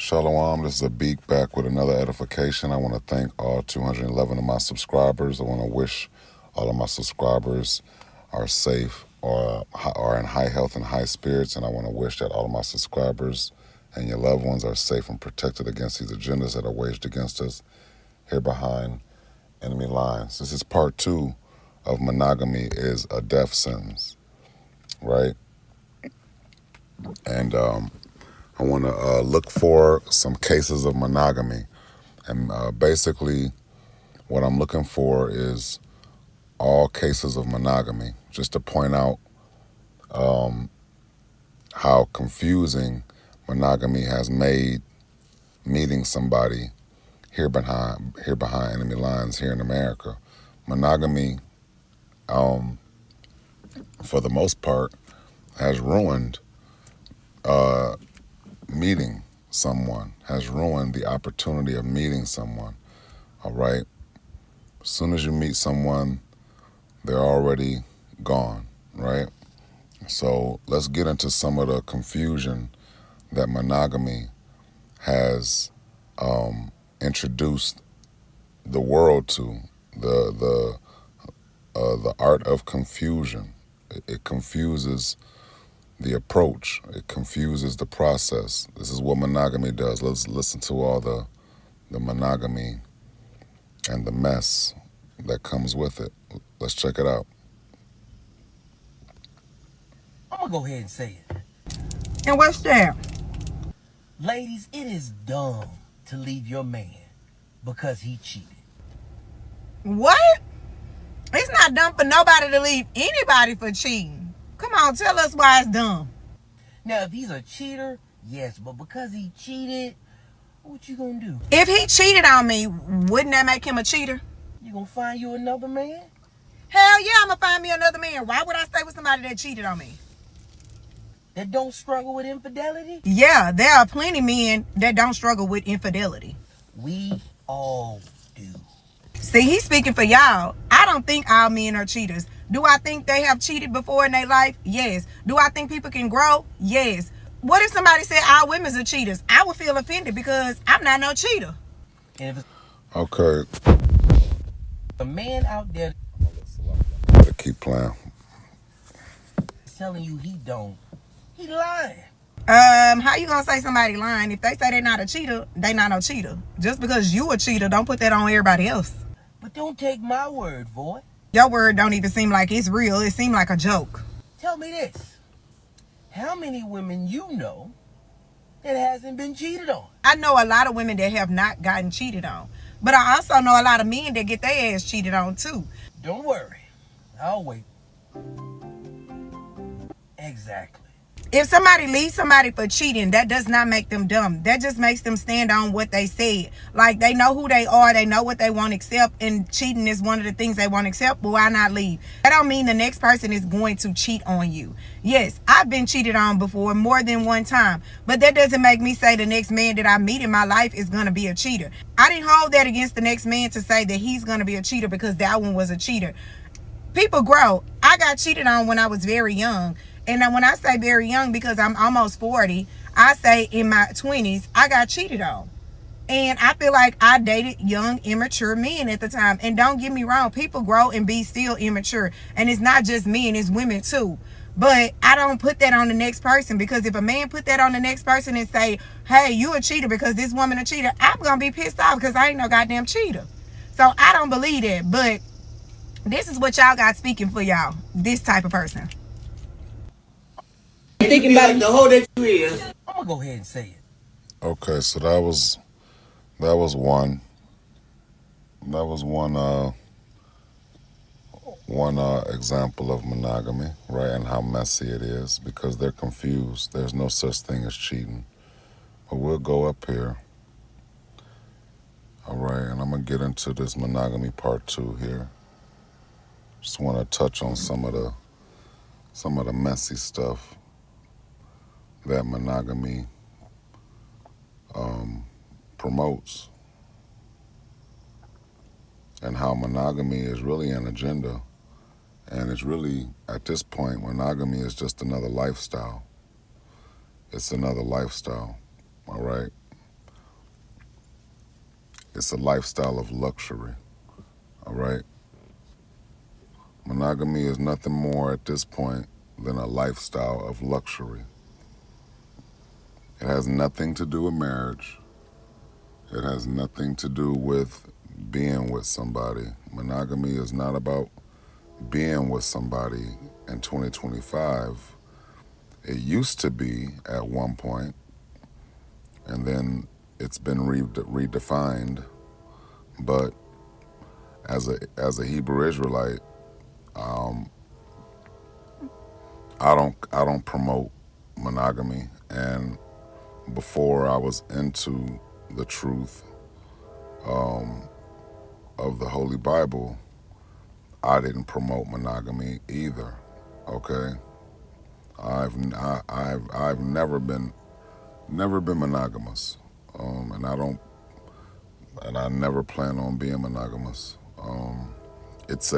Shalom, this is a Beak back with another edification. I want to thank all 211 of my subscribers. I want to wish all of my subscribers are safe or are in high health and high spirits, and I want to wish that all of my subscribers and your loved ones are safe and protected against these agendas that are waged against us here behind enemy lines. This is part 2 of monogamy is a death sentence, right? And I want to look for some cases of monogamy. And basically, what I'm looking for is all cases of monogamy, just to point out how confusing monogamy has made meeting somebody here behind enemy lines here in America. Monogamy, for the most part, has ruined meeting someone, has ruined the opportunity of meeting someone, all right? As soon as you meet someone, they're already gone, right? So let's get into some of the confusion that monogamy has introduced the world to, the art of confusion. It confuses the approach. It confuses the process. This is what monogamy does. Let's listen to all the monogamy and the mess that comes with it. Let's check it out. I'm gonna go ahead and say it. And what's that? Ladies, it is dumb to leave your man because he cheated. What? It's not dumb for nobody to leave anybody for cheating. Come on, tell us why it's dumb. Now, if he's a cheater, yes, but because he cheated, what you gonna do? If he cheated on me, wouldn't that make him a cheater? You gonna find you another man? Hell yeah, I'm gonna find me another man. Why would I stay with somebody that cheated on me? That don't struggle with infidelity? Yeah, there are plenty men that don't struggle with infidelity. We all do. See, he's speaking for y'all. I don't think all men are cheaters. Do I think they have cheated before in their life? Yes. Do I think people can grow? Yes. What if somebody said all women are cheaters? I would feel offended because I'm not no cheater. And if Okay. a man out there Gotta keep playing. is telling you he don't, he lying. How you gonna say somebody lying? If they say they're not a cheater, they not no cheater. Just because you a cheater, don't put that on everybody else. But don't take my word for it. Your word don't even seem like it's real. It seemed like a joke. Tell me this. How many women you know that hasn't been cheated on? I know a lot of women that have not gotten cheated on. But I also know a lot of men that get their ass cheated on too. Don't worry. I'll wait. Exactly. If somebody leaves somebody for cheating, that does not make them dumb. That just makes them stand on what they said. Like, they know who they are. They know what they want to accept. And cheating is one of the things they want to accept. But why not leave? That don't mean the next person is going to cheat on you. Yes, I've been cheated on before more than one time. But that doesn't make me say the next man that I meet in my life is going to be a cheater. I didn't hold that against the next man to say that he's going to be a cheater because that one was a cheater. People grow. I got cheated on when I was very young. And when I say very young, because I'm almost 40, I say in my 20s, I got cheated on. And I feel like I dated young, immature men at the time. And don't get me wrong, people grow and be still immature. And it's not just men, it's women too. But I don't put that on the next person, because if a man put that on the next person and say, hey, you a cheater because this woman a cheater, I'm going to be pissed off because I ain't no goddamn cheater. So I don't believe that. But this is what y'all got speaking for y'all. This type of person. Thinking about the whole that you is. I'm gonna go ahead and say it. Okay, so that was one example of monogamy, right? And how messy it is because they're confused. There's no such thing as cheating. But we'll go up here. All right, and I'm gonna get into this monogamy part 2 here. Just want to touch on some of the messy stuff that monogamy promotes, and how monogamy is really an agenda, and it's really, at this point, monogamy is just another lifestyle. It's another lifestyle, all right? it's a lifestyle of luxury. All right. Monogamy is nothing more at this point than a lifestyle of luxury. It has nothing to do with marriage. It has nothing to do with being with somebody. Monogamy is not about being with somebody in 2025. It used to be at one point, and then it's been redefined. But as a Hebrew Israelite, um, I don't promote monogamy. And before I was into the truth um, of the Holy Bible, I didn't promote monogamy either. Okay, I've never been monogamous, and I never plan on being monogamous. It's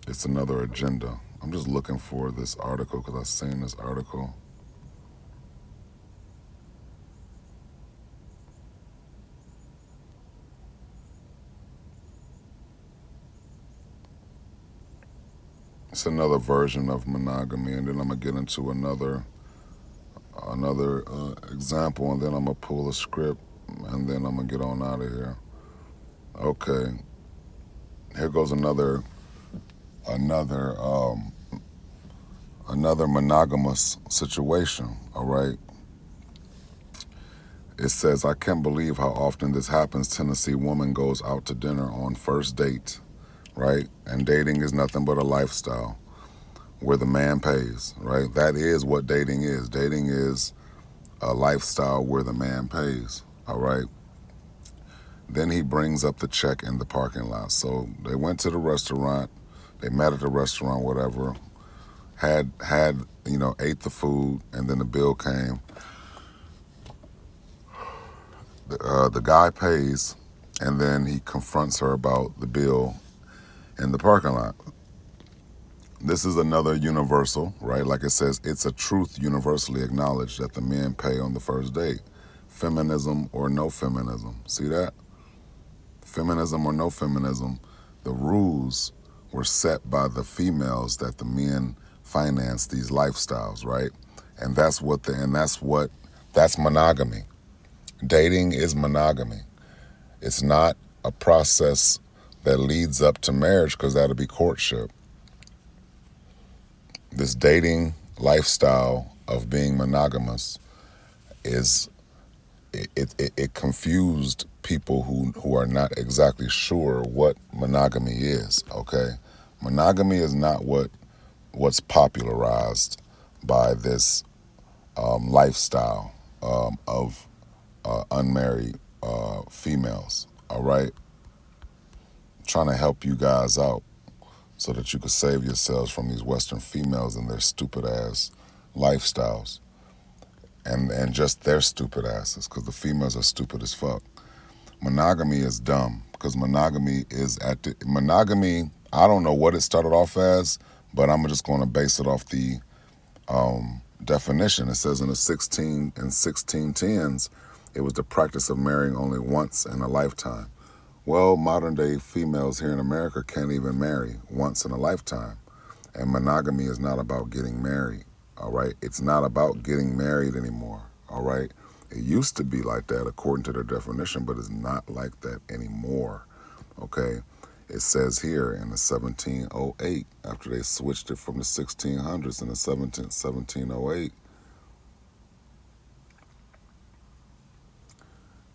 it's another agenda. I'm just looking for this article because I've seen this article. It's another version of monogamy, and then I'm gonna get into another example, and then I'm gonna pull a script, and then I'm gonna get on out of here. Okay, here goes another another monogamous situation. All right, it says, I can't believe how often this happens. Tennessee woman goes out to dinner on first date, right? And dating is nothing but a lifestyle where the man pays, right? That is what dating is. Dating is a lifestyle where the man pays, all right? Then he brings up the check in the parking lot. So they went to the restaurant, they met at the restaurant, whatever, had ate the food, and then the bill came. The guy pays, and then he confronts her about the bill in the parking lot. This is another universal, right? Like it says, it's a truth universally acknowledged that the men pay on the first date. Feminism or no feminism. See that? Feminism or no feminism, the rules were set by the females that the men finance these lifestyles, right? And that's monogamy. Dating is monogamy. It's not a process that leads up to marriage, because that'll be courtship. This dating lifestyle of being monogamous is it confused people who are not exactly sure what monogamy is. Okay, monogamy is not what's popularized by this lifestyle of unmarried females. All right, I'm trying to help you guys out so that you can save yourselves from these Western females and their stupid ass lifestyles, and just their stupid asses, because the females are stupid as fuck. Monogamy is dumb, because monogamy. I don't know what it started off as, but I'm just going to base it off the definition. It says in 1610s, it was the practice of marrying only once in a lifetime. Well, modern day females here in America can't even marry once in a lifetime. And monogamy is not about getting married, all right? It's not about getting married anymore, all right? It used to be like that according to their definition, but it's not like that anymore, okay? It says here in the 1708, after they switched it from the 1600s in the 1708,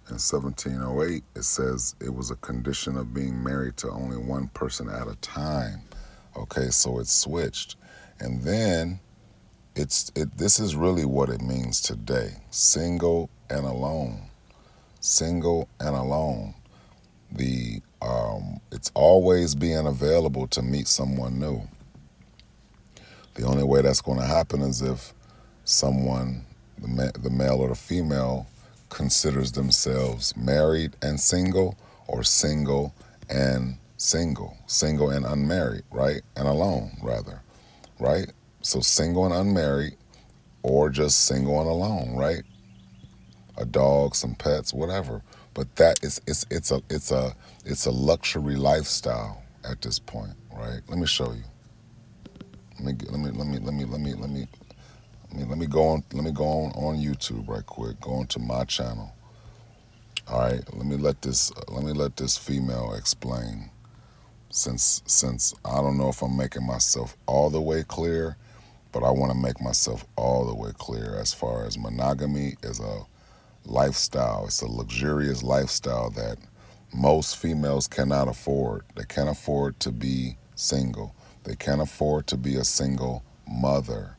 in 1708, it says it was a condition of being married to only one person at a time. Okay, so it switched. And then this is really what it means today. Single and alone. Single and alone. It's always being available to meet someone new. The only way that's going to happen is if someone, the male or the female, considers themselves married and single, or single and unmarried, right? And alone, rather, right? So single and unmarried, or just single and alone, right? a dog, some pets, whatever. But that is it's a luxury lifestyle at this point, right? Let me show you. Let me go on. Let me go on YouTube right quick. Go on to my channel. All right. Let me let this female explain. Since I don't know if I'm making myself all the way clear, but I want to make myself all the way clear as far as monogamy is a lifestyle. It's a luxurious lifestyle that most females cannot afford. They can't afford to be single. They can't afford to be a single mother.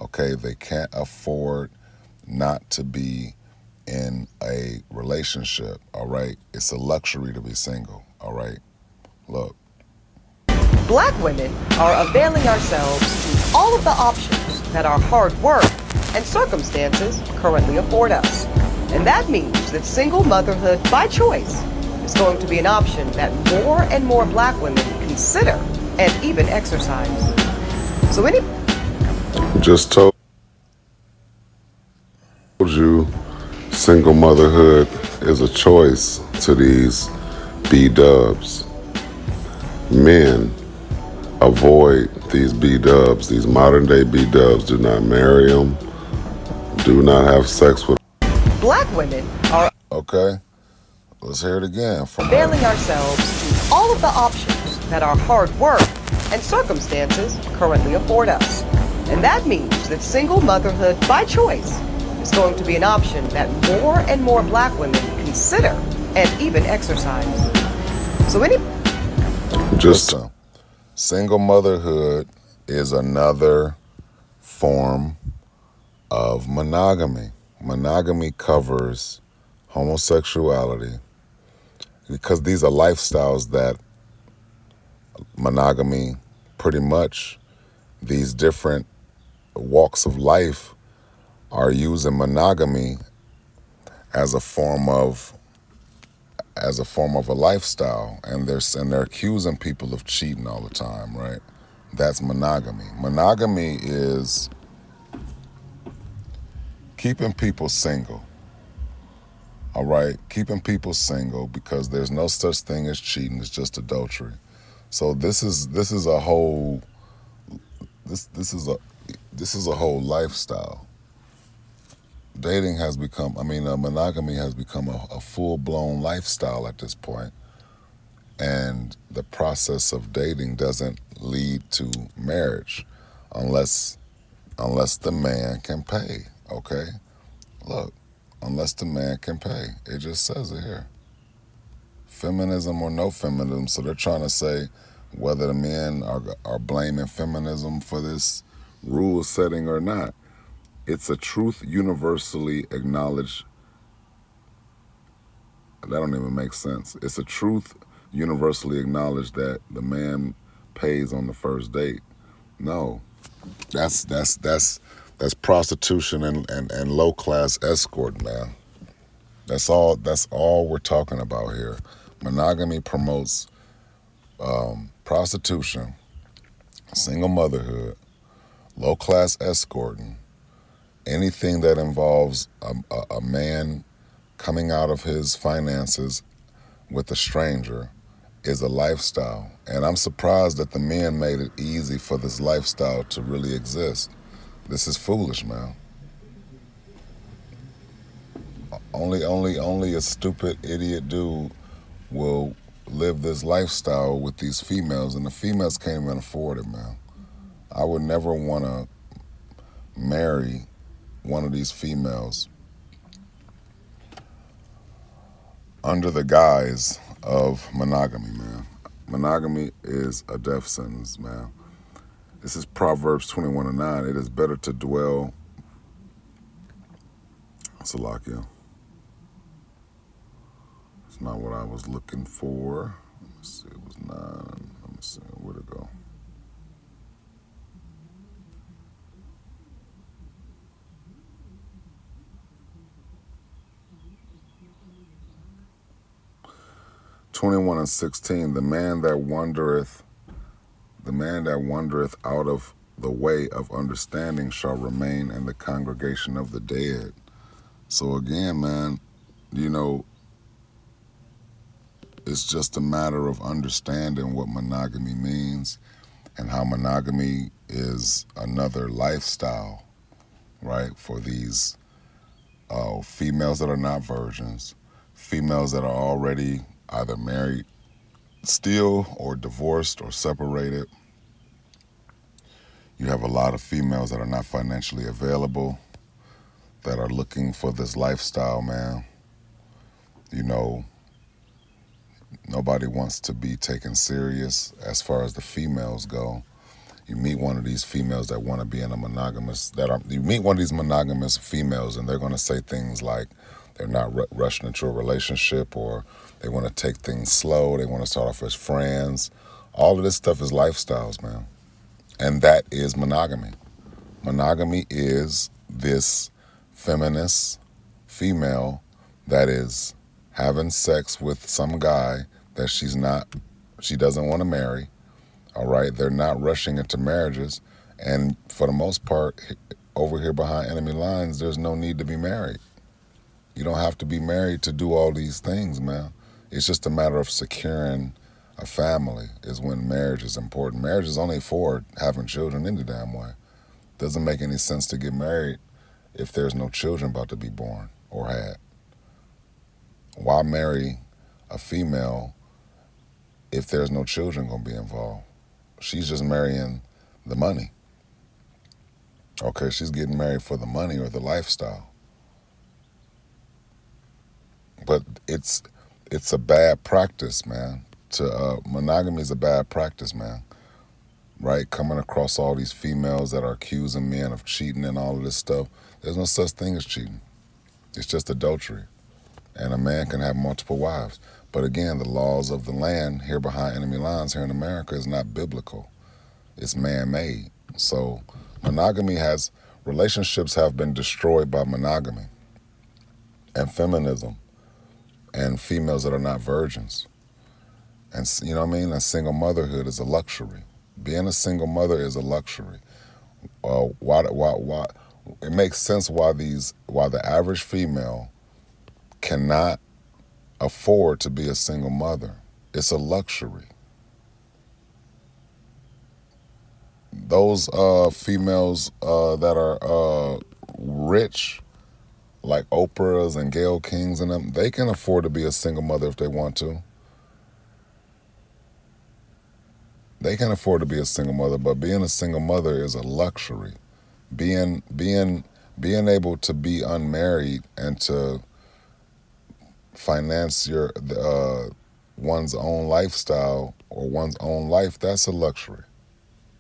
Okay, they can't afford not to be in a relationship. All right, it's a luxury to be single. All right, look. Black women are availing ourselves to all of the options that our hard work and circumstances currently afford us. And that means that single motherhood by choice is going to be an option that more and more black women consider and even exercise. So Just told you single motherhood is a choice to these B-dubs. Men avoid these B-dubs, these modern day B-dubs. Do not marry them. Do not have sex with them. Black women are Okay, let's hear it again from availing her. ourselves to all of the options that our hard work and circumstances currently afford us. And that means that single motherhood by choice is going to be an option that more and more black women consider and even exercise. So Just single motherhood is another form of monogamy. Monogamy covers homosexuality because these are lifestyles that monogamy pretty much these different walks of life are using monogamy as a form of a lifestyle, and they're accusing people of cheating all the time, right? That's monogamy. Monogamy is keeping people single. All right, keeping people single because there's no such thing as cheating. It's just adultery. So this is a whole this is a whole lifestyle. Dating has become, monogamy has become a full-blown lifestyle at this point. And the process of dating doesn't lead to marriage unless the man can pay, okay? Look, unless the man can pay. It just says it here. Feminism or no feminism, so they're trying to say whether the men are blaming feminism for this rule setting or not. It's a truth universally acknowledged. That don't even make sense. It's a truth universally acknowledged that the man pays on the first date. No, that's prostitution and low class escort, man. That's all we're talking about here. Monogamy promotes prostitution, single motherhood, low class escorting, anything that involves a man coming out of his finances with a stranger is a lifestyle. And I'm surprised that the men made it easy for this lifestyle to really exist. This is foolish, man. Only a stupid idiot dude will live this lifestyle with these females, and the females can't even afford it, man. I would never want to marry one of these females under the guise of monogamy, man. Monogamy is a death sentence, man. This is Proverbs 21:9. It is better to dwell. Salakia. It's not what I was looking for. Let me see. It was 9. Let me see. Where'd it go? (21:16). The man that wandereth out of the way of understanding shall remain in the congregation of the dead. So again, man, you know, it's just a matter of understanding what monogamy means and how monogamy is another lifestyle, right, for these females that are not virgins, females that are already either married still or divorced or separated. You have a lot of females that are not financially available that are looking for this lifestyle, man. You know, nobody wants to be taken serious as far as the females go. You meet one of these females that want to be in a monogamous, you meet one of these monogamous females and they're going to say things like they're not rushing into a relationship, or they want to take things slow. They want to start off as friends. All of this stuff is lifestyles, man. And that is monogamy. Monogamy is this feminist female that is having sex with some guy that she doesn't want to marry. All right, they're not rushing into marriages, and for the most part, over here behind enemy lines, there's no need to be married. You don't have to be married to do all these things, man. It's just a matter of securing a family is when marriage is important. Marriage is only for having children any damn way. Doesn't make any sense to get married if there's no children about to be born or had. Why marry a female if there's no children going to be involved? She's just marrying the money. Okay, she's getting married for the money or the lifestyle. But it's a bad practice, man. Monogamy is a bad practice, man. Right? Coming across all these females that are accusing men of cheating and all of this stuff. There's no such thing as cheating. It's just adultery. And a man can have multiple wives. But again, the laws of the land here behind enemy lines here in America is not biblical. It's man-made. So relationships have been destroyed by monogamy and feminism and females that are not virgins. And you know what I mean? And single motherhood is a luxury. Being a single mother is a luxury. Why? It makes sense why the average female cannot afford to be a single mother. It's a luxury. Those females that are rich, like Oprahs and Gayle Kings and them, they can afford to be a single mother if they want to. They can afford to be a single mother, but being a single mother is a luxury. Being able to be unmarried and to finance one's own lifestyle or one's own life, that's a luxury.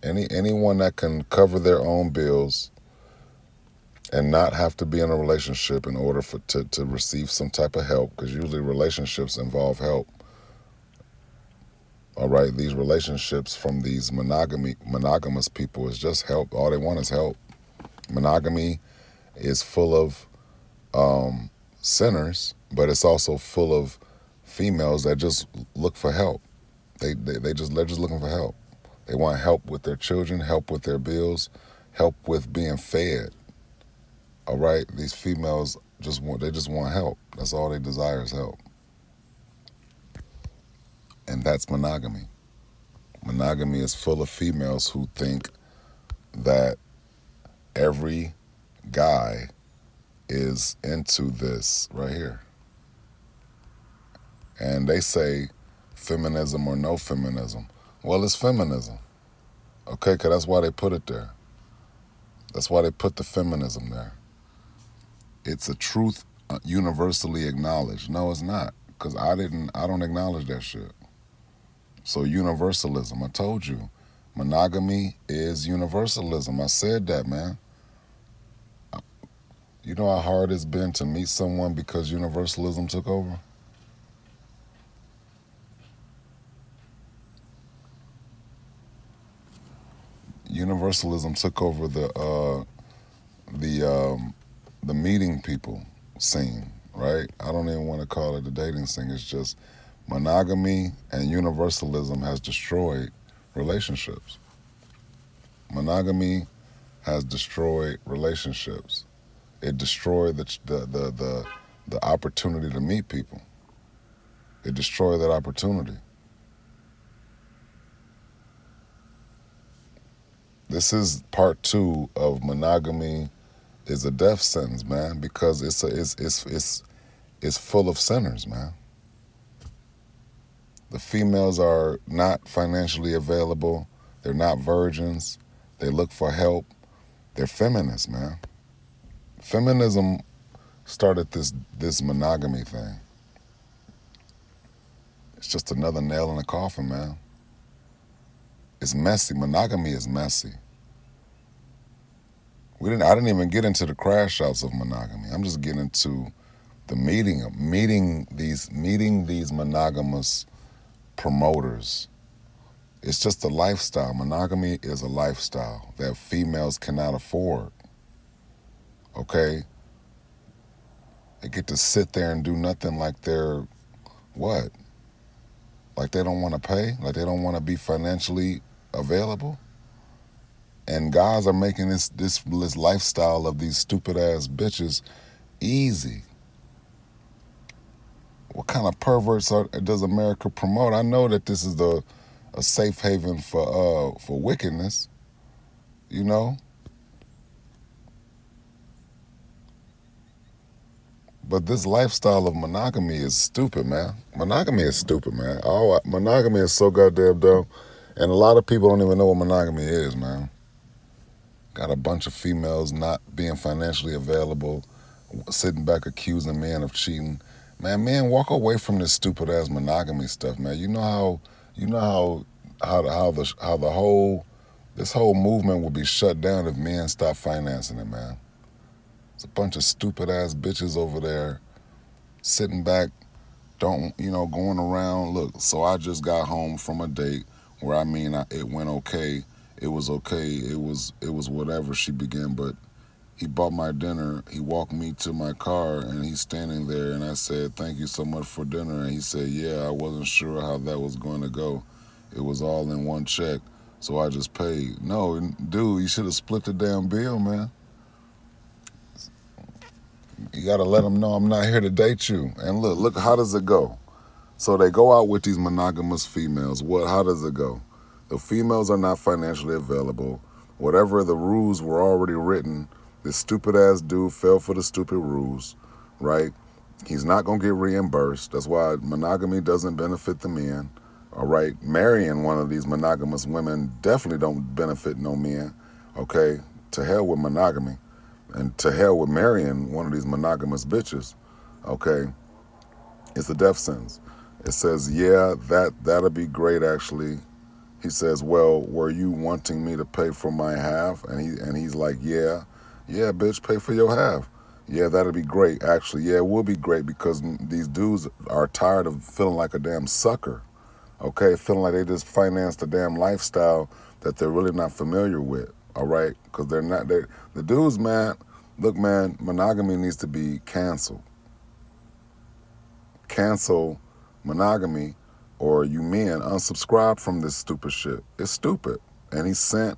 Anyone that can cover their own bills and not have to be in a relationship in order to receive some type of help, because usually relationships involve help. All right, these relationships from these monogamous people is just help. All they want is help. Monogamy is full of sinners, but it's also full of females that just look for help. They're just looking for help. They want help with their children, help with their bills, help with being fed. All right, these females just want help. That's all they desire is help. And that's monogamy. Monogamy is full of females who think that every guy is into this right here. And they say feminism or no feminism. Well, it's feminism. Okay, because that's why they put it there. That's why they put the feminism there. It's a truth universally acknowledged. No, it's not, because I don't acknowledge that shit. So universalism, I told you, monogamy is universalism. I said that, man. You know how hard it's been to meet someone because universalism took over? Universalism took over the meeting people scene, right? I don't even want to call it the dating scene. It's just monogamy and universalism has destroyed relationships. Monogamy has destroyed relationships. It destroyed the opportunity to meet people. It destroyed that opportunity. This is part 2 of monogamy is a death sentence, man, because it's full of sinners, man. The females are not financially available. They're not virgins. They look for help. They're feminists, man. Feminism started this monogamy thing. It's just another nail in the coffin, man. It's messy. Monogamy is messy. I didn't even get into the crash outs of monogamy. I'm just getting into the meeting these monogamous promoters. It's just a lifestyle. Monogamy is a lifestyle that females cannot afford. Okay? They get to sit there and do nothing like they're what? Like they don't want to pay? Like they don't want to be financially available? And guys are making this lifestyle of these stupid ass bitches easy. What kind of perverts does America promote? I know that this is a safe haven for wickedness, you know. But this lifestyle of monogamy is stupid, man. Monogamy is stupid, man. Monogamy is so goddamn dumb, and a lot of people don't even know what monogamy is, man. Got a bunch of females not being financially available, sitting back accusing men of cheating. Man, men, walk away from this stupid ass monogamy stuff, man. You know how the whole this whole movement would be shut down if men stopped financing it, man. It's a bunch of stupid ass bitches over there sitting back, going around. Look, so I just got home from a date where it went okay. It was okay. It was whatever, she began, but he bought my dinner. He walked me to my car, and he's standing there, and I said, "Thank you so much for dinner." And he said, "Yeah, I wasn't sure how that was going to go. It was all in one check, so I just paid." No, dude, you should have split the damn bill, man. You got to let them know I'm not here to date you. And look, how does it go? So they go out with these monogamous females. How does it go? The females are not financially available. Whatever the rules were already written, this stupid ass dude fell for the stupid rules, right? He's not going to get reimbursed. That's why monogamy doesn't benefit the men, all right? Marrying one of these monogamous women definitely don't benefit no men, okay? To hell with monogamy. And to hell with marrying one of these monogamous bitches, okay? It's a death sentence. It says, yeah, that'll be great, actually. He says, well, were you wanting me to pay for my half? And he's like, yeah, bitch, pay for your half. Yeah, that'll be great, actually. Yeah, it will be great because these dudes are tired of feeling like a damn sucker, okay? Feeling like they just financed a damn lifestyle that they're really not familiar with, all right? Because the dudes, man, look, man, monogamy needs to be canceled. Cancel monogamy, or you men unsubscribe from this stupid shit. It's stupid. And he sent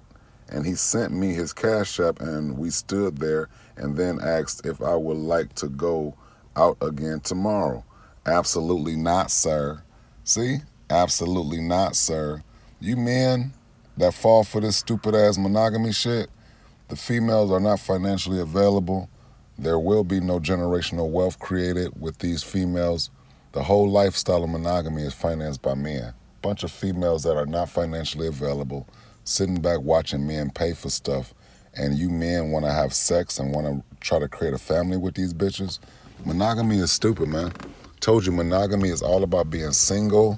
me his Cash App, and we stood there and then asked if I would like to go out again tomorrow. Absolutely not, sir. See? Absolutely not, sir. You men that fall for this stupid ass monogamy shit, the females are not financially available. There will be no generational wealth created with these females. The whole lifestyle of monogamy is financed by men. Bunch of females that are not financially available, sitting back watching men pay for stuff, and you men want to have sex and want to try to create a family with these bitches. Monogamy is stupid, man. Told you, monogamy is all about being single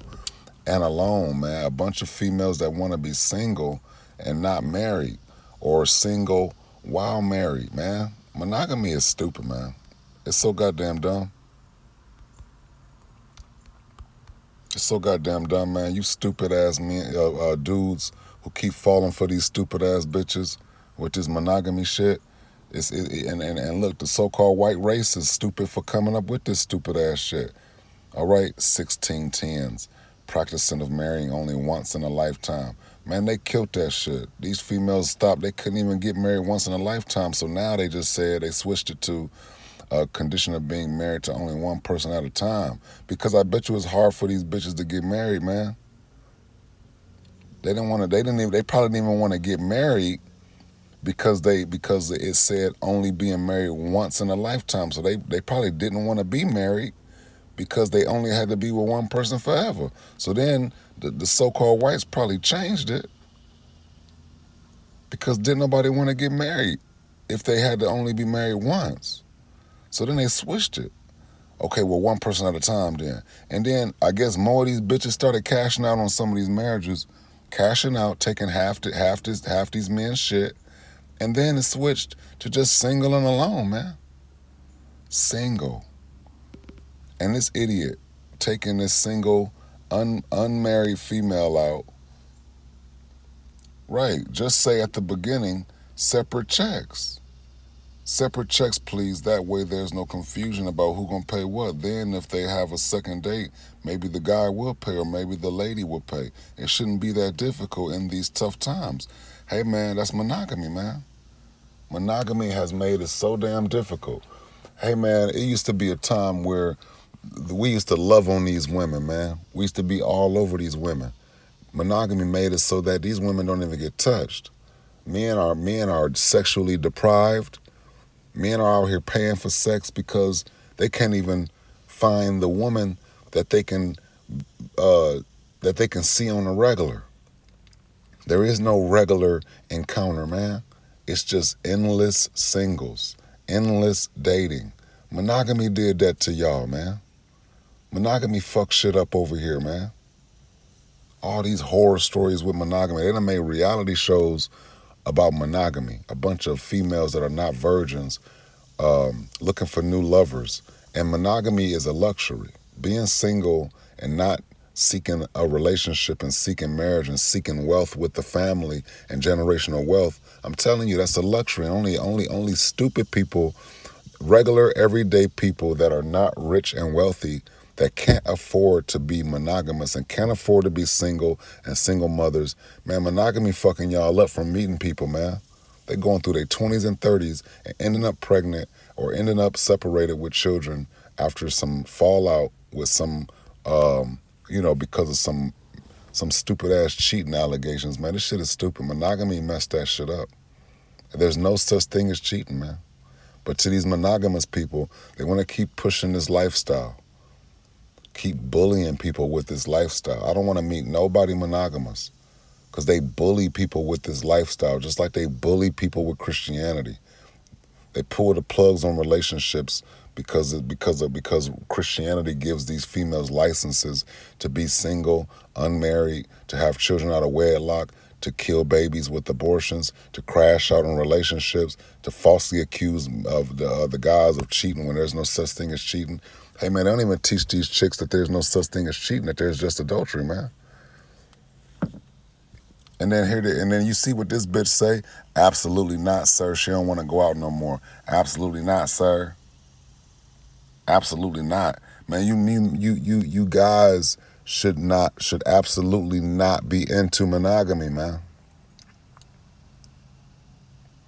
and alone, man. A bunch of females that want to be single and not married, or single while married, man. Monogamy is stupid, man. It's so goddamn dumb. It's so goddamn dumb, man. You stupid ass men, dudes who keep falling for these stupid ass bitches with this monogamy shit. And look, the so-called white race is stupid for coming up with this stupid ass shit. All right, 1610s, practicing of marrying only once in a lifetime. Man, they killed that shit. These females stopped. They couldn't even get married once in a lifetime. So now they just said they switched it to a condition of being married to only one person at a time. Because I bet you it's hard for these bitches to get married, man. They didn't want to. They didn't even. They probably didn't even want to get married because it said only being married once in a lifetime. So they probably didn't want to be married because they only had to be with one person forever. So then the so-called whites probably changed it because didn't nobody want to get married if they had to only be married once. So then they switched it. Okay, well, one person at a time then. And then I guess more of these bitches started cashing out on some of these marriages, cashing out, taking half these men's shit, and then it switched to just single and alone, man. Single. And this idiot taking this single, unmarried female out. Right, just say at the beginning, separate checks. Separate checks, please. That way there's no confusion about who gonna pay what. Then if they have a second date, maybe the guy will pay or maybe the lady will pay. It shouldn't be that difficult in these tough times. Hey man, that's monogamy, man. Monogamy has made it so damn difficult. Hey man, it used to be a time where we used to love on these women, man. We used to be all over these women. Monogamy made it so that these women don't even get touched. Men are sexually deprived. Men are out here paying for sex because they can't even find the woman that they can see on a regular. There is no regular encounter, man. It's just endless singles, endless dating. Monogamy did that to y'all, man. Monogamy fucked shit up over here, man. All these horror stories with monogamy. They done made reality shows about monogamy. A bunch of females that are not virgins looking for new lovers. And monogamy is a luxury. Being single and not seeking a relationship and seeking marriage and seeking wealth with the family and generational wealth, I'm telling you, that's a luxury. Only stupid people, regular everyday people that are not rich and wealthy, that can't afford to be monogamous and can't afford to be single and single mothers. Man, monogamy fucking y'all up from meeting people, man. They going through their 20s and 30s and ending up pregnant or ending up separated with children after some fallout with some, because of some stupid ass cheating allegations. Man, this shit is stupid. Monogamy messed that shit up. There's no such thing as cheating, man. But to these monogamous people, they want to keep pushing this lifestyle. Keep bullying people with this lifestyle. I don't want to meet nobody monogamous because they bully people with this lifestyle just like they bully people with Christianity. They pull the plugs on relationships because Christianity gives these females licenses to be single, unmarried, to have children out of wedlock, to kill babies with abortions, to crash out on relationships, to falsely accuse of the guys of cheating when there's no such thing as cheating. Hey man, they don't even teach these chicks that there's no such thing as cheating, that there's just adultery, man. And then you see what this bitch say? Absolutely not, sir. She don't want to go out no more. Absolutely not, sir. Absolutely not. Man, you guys should absolutely not be into monogamy, man.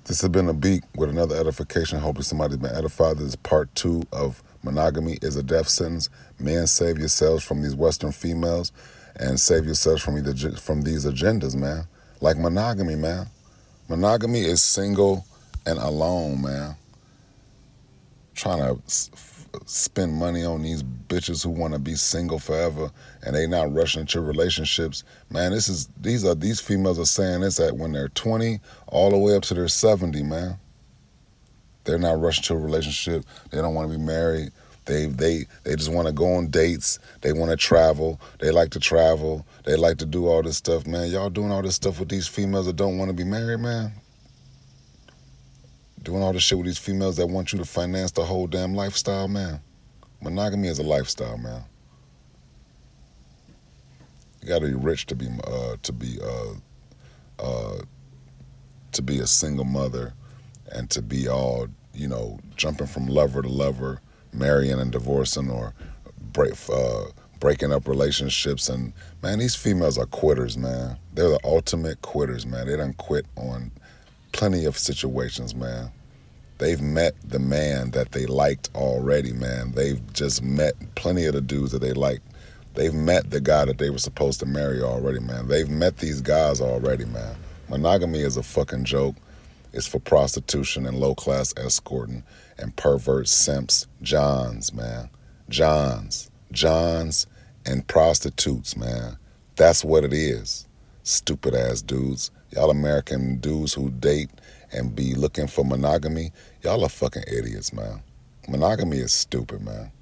This has been a Beak with another edification. Hopefully somebody's been edified. This is part 2 of Monogamy is a Death Sentence. Men, save yourselves from these Western females and save yourselves from these agendas, man. Like monogamy, man. Monogamy is single and alone, man. Trying to spend money on these bitches who want to be single forever and they not rushing into relationships. Man, these females are saying this at when they're 20 all the way up to their 70, man. They're not rushing to a relationship. They don't want to be married. They just want to go on dates. They want to travel. They like to travel. They like to do all this stuff, man. Y'all doing all this stuff with these females that don't want to be married, man? Doing all this shit with these females that want you to finance the whole damn lifestyle, man. Monogamy is a lifestyle, man. You got to be rich to be a single mother and to be all, jumping from lover to lover, marrying and divorcing, or breaking up relationships. And man, these females are quitters, man. They're the ultimate quitters, man. They done quit on plenty of situations, man. They've met the man that they liked already, man. They've just met plenty of the dudes that they liked. They've met the guy that they were supposed to marry already, man. They've met these guys already, man. Monogamy is a fucking joke. It's for prostitution and low-class escorting and pervert simps, Johns, man. Johns and prostitutes, man. That's what it is. Stupid ass dudes. Y'all American dudes who date and be looking for monogamy, y'all are fucking idiots, man. Monogamy is stupid, man.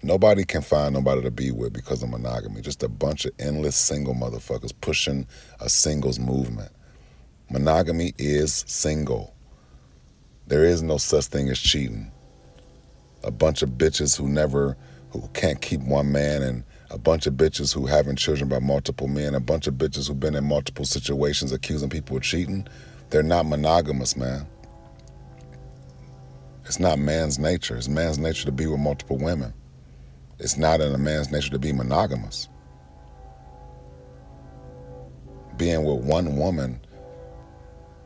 Nobody can find nobody to be with because of monogamy. Just a bunch of endless single motherfuckers pushing a singles movement. Monogamy is single. There is no such thing as cheating. A bunch of bitches who can't keep one man, and a bunch of bitches who having children by multiple men, a bunch of bitches who've been in multiple situations accusing people of cheating. They're not monogamous, man. It's not man's nature. It's man's nature to be with multiple women. It's not in a man's nature to be monogamous. Being with one woman,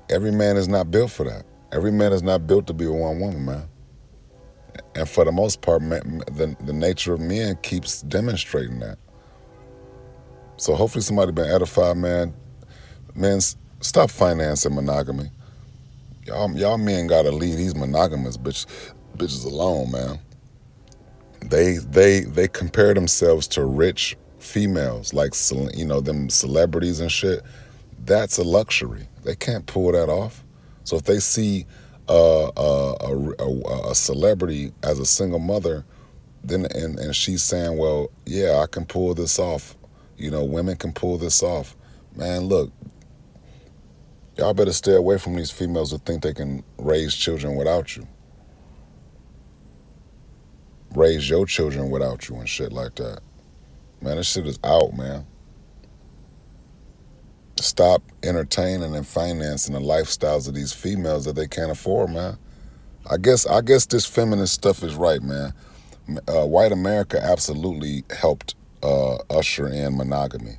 every man is not built for that. Every man is not built to be with one woman, man. And for the most part, the nature of men keeps demonstrating that. So hopefully somebody been edified, man. Men, stop financing monogamy. Y'all men gotta leave these monogamous bitches alone, man. They compare themselves to rich females, like them celebrities and shit. That's a luxury. They can't pull that off. So if they see a celebrity as a single mother, then and she's saying, well, yeah, I can pull this off. Women can pull this off. Man, look, y'all better stay away from these females who think they can raise children without you. Raise your children without you and shit like that. Man, this shit is out, man. Stop entertaining and financing the lifestyles of these females that they can't afford, man. I guess this feminist stuff is right, man. White America absolutely helped usher in monogamy.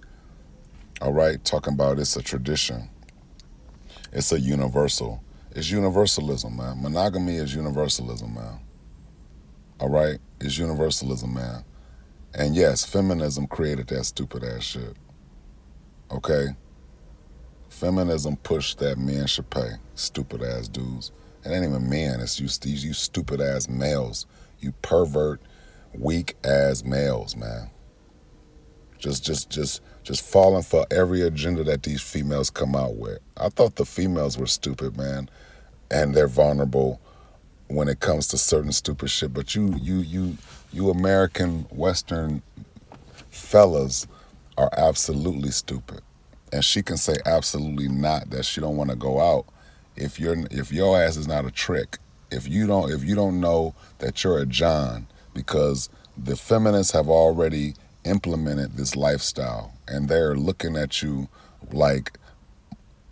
All right, talking about it's a tradition. It's a universal. It's universalism, man. Monogamy is universalism, man. All right, it's universalism, man. And yes, feminism created that stupid ass shit. Okay? Feminism pushed that men should pay. Stupid ass dudes. It ain't even men. It's you stupid ass males. You pervert, weak ass males, man. Just falling for every agenda that these females come out with. I thought the females were stupid, man, and they're vulnerable when it comes to certain stupid shit. But you American Western fellas are absolutely stupid. And she can say absolutely not that she don't want to go out if your ass is not a trick. If you don't know that you're a John, because the feminists have already implemented this lifestyle and they're looking at you like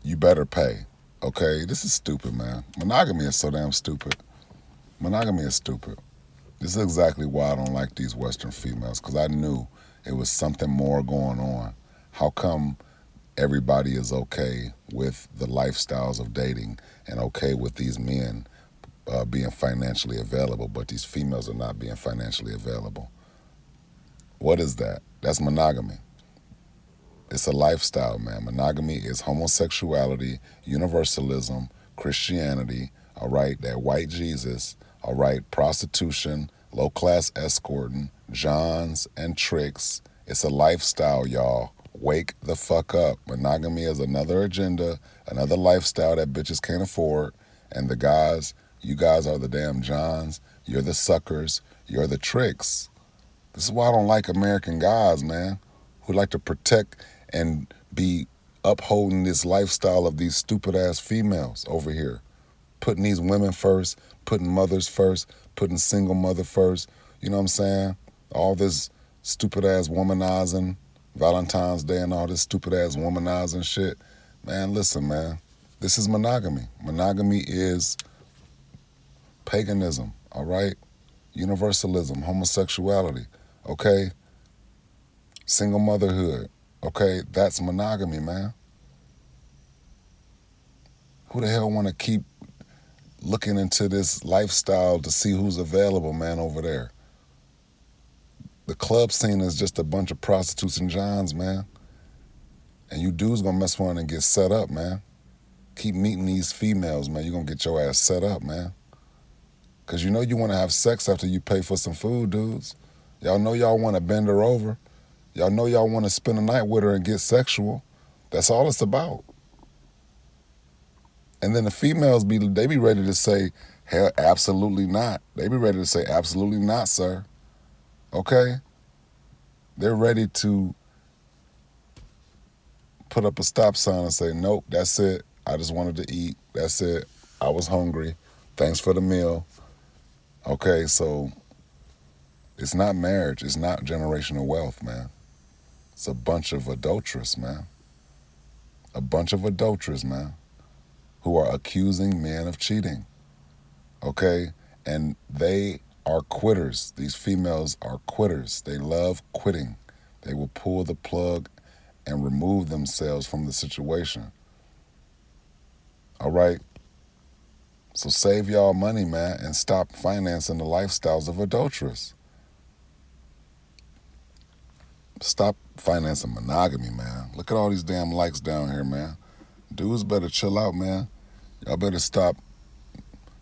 you better pay. Okay, this is stupid, man. Monogamy is so damn stupid. Monogamy is stupid. This is exactly why I don't like these Western females, because I knew it was something more going on. How come everybody is okay with the lifestyles of dating and okay with these men being financially available, but these females are not being financially available? What is that? That's monogamy. It's a lifestyle, man. Monogamy is homosexuality, universalism, Christianity, all right, that white Jesus, all right, prostitution, low-class escorting, Johns and tricks. It's a lifestyle, y'all. Wake the fuck up. Monogamy is another agenda, another lifestyle that bitches can't afford. And the guys, you guys are the damn Johns. You're the suckers. You're the tricks. This is why I don't like American guys, man, who like to protect and be upholding this lifestyle of these stupid-ass females over here. Putting these women first, putting mothers first, putting single mother first. You know what I'm saying? All this stupid-ass womanizing, Valentine's Day and all this stupid-ass womanizing shit. Man, listen, man. This is monogamy. Monogamy is paganism, all right? Universalism, homosexuality, okay? Single motherhood. Okay, that's monogamy, man. Who the hell want to keep looking into this lifestyle to see who's available, man, over there? The club scene is just a bunch of prostitutes and johns, man. And you dudes gonna mess around and get set up, man. Keep meeting these females, man. You're gonna get your ass set up, man. Cause you know you wanna have sex after you pay for some food, dudes. Y'all know y'all wanna bend her over. Y'all know y'all wanna spend a night with her and get sexual. That's all it's about. And then the females be ready to say, hell, absolutely not. They be ready to say, absolutely not, sir. Okay? They're ready to put up a stop sign and say, nope, that's it. I just wanted to eat. That's it. I was hungry. Thanks for the meal. Okay, so it's not marriage. It's not generational wealth, man. It's a bunch of adulteress, man. A bunch of adulterers, man, who are accusing men of cheating. Okay? And they are quitters. These females are quitters. They love quitting. They will pull the plug and remove themselves from the situation. All right? So save y'all money, man, and stop financing the lifestyles of adulterers. Stop financing monogamy, man. Look at all these damn likes down here, man. Dudes better chill out, man. Y'all better stop.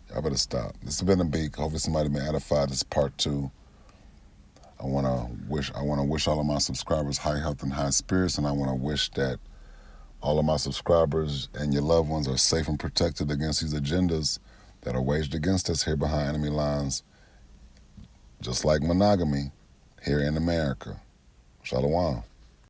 Y'all better stop. This has been a beak. Hopefully somebody been edified. This is part 2. I wanna wish all of my subscribers high health and high spirits, and I wanna wish that all of my subscribers and your loved ones are safe and protected against these agendas that are waged against us here behind enemy lines, just like monogamy here in America. Shalom.